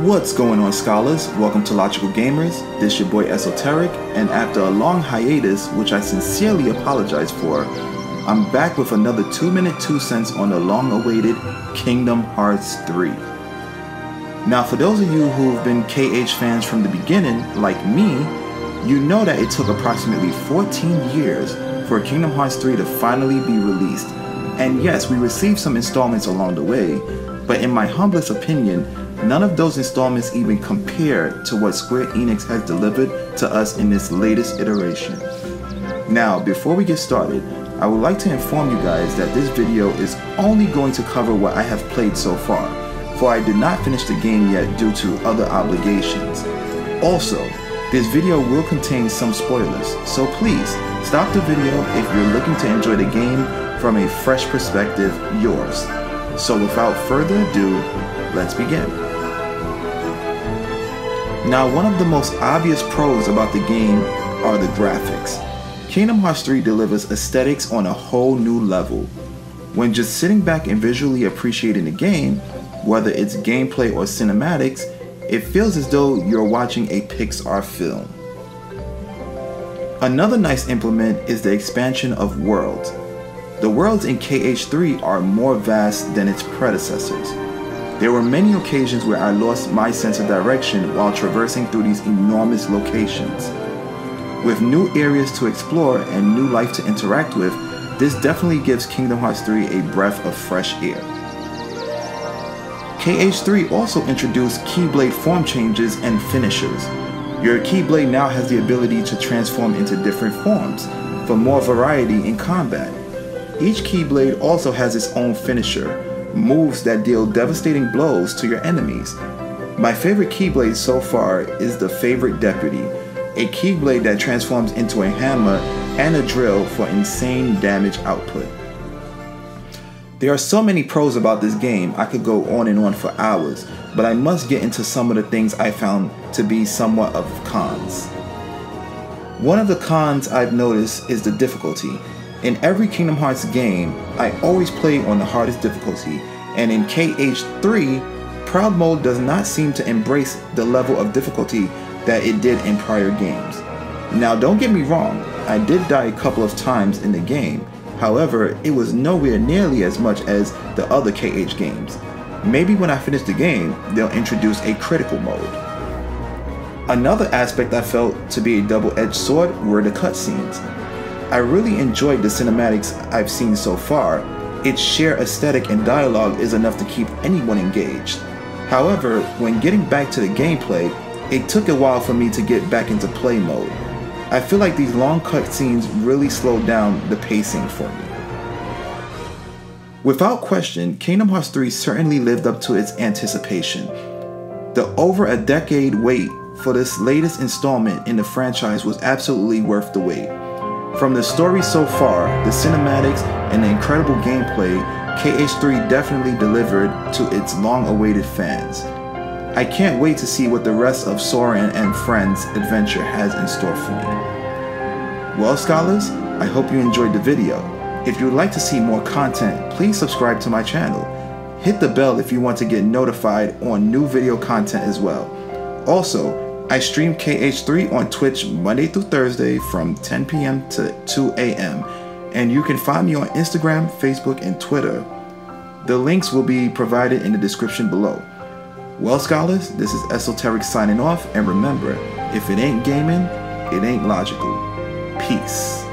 What's going on, scholars? Welcome to Logical Gamers. This your boy Esoteric, and after a long hiatus, which I sincerely apologize for, I'm back with another 2-minute 2 cents on the long-awaited Kingdom Hearts 3. Now, for those of you who've been KH fans from the beginning, like me, you know that it took approximately 14 years for Kingdom Hearts 3 to finally be released. And yes, we received some installments along the way, but in my humblest opinion, none of those installments even compare to what Square Enix has delivered to us in this latest iteration. Now, before we get started, I would like to inform you guys that this video is only going to cover what I have played so far, for I did not finish the game yet due to other obligations. Also, this video will contain some spoilers, so please stop the video if you're looking to enjoy the game from a fresh perspective, yours. So without further ado, let's begin. Now, one of the most obvious pros about the game are the graphics. Kingdom Hearts 3 delivers aesthetics on a whole new level. When just sitting back and visually appreciating the game, whether it's gameplay or cinematics, it feels as though you're watching a Pixar film. Another nice implement is the expansion of worlds. The worlds in KH3 are more vast than its predecessors. There were many occasions where I lost my sense of direction while traversing through these enormous locations. With new areas to explore and new life to interact with, this definitely gives Kingdom Hearts 3 a breath of fresh air. KH3 also introduced Keyblade form changes and finishers. Your Keyblade now has the ability to transform into different forms, for more variety in combat. Each Keyblade also has its own finisher, moves that deal devastating blows to your enemies. My favorite Keyblade so far is the Favorite Deputy, a Keyblade that transforms into a hammer and a drill for insane damage output. There are so many pros about this game, I could go on and on for hours, but I must get into some of the things I found to be somewhat of cons. One of the cons I've noticed is the difficulty. In every Kingdom Hearts game, I always play on the hardest difficulty, and in KH3, Proud Mode does not seem to embrace the level of difficulty that it did in prior games. Now, don't get me wrong, I did die a couple of times in the game, however, it was nowhere nearly as much as the other KH games. Maybe when I finish the game, they'll introduce a critical mode. Another aspect I felt to be a double-edged sword were the cutscenes. I really enjoyed the cinematics I've seen so far. Its sheer aesthetic and dialogue is enough to keep anyone engaged. However, when getting back to the gameplay, it took a while for me to get back into play mode. I feel like these long cutscenes really slowed down the pacing for me. Without question, Kingdom Hearts 3 certainly lived up to its anticipation. The over a decade wait for this latest installment in the franchise was absolutely worth the wait. From the story so far, the cinematics, and the incredible gameplay, KH3 definitely delivered to its long-awaited fans. I can't wait to see what the rest of Soren and Friends adventure has in store for me. Well, scholars, I hope you enjoyed the video. If you would like to see more content, please subscribe to my channel. Hit the bell if you want to get notified on new video content as well. Also, I stream KH3 on Twitch Monday through Thursday from 10 p.m. to 2 a.m. and you can find me on Instagram, Facebook, and Twitter. The links will be provided in the description below. Well, scholars, this is Esoteric signing off, and remember, if it ain't gaming, it ain't logical. Peace.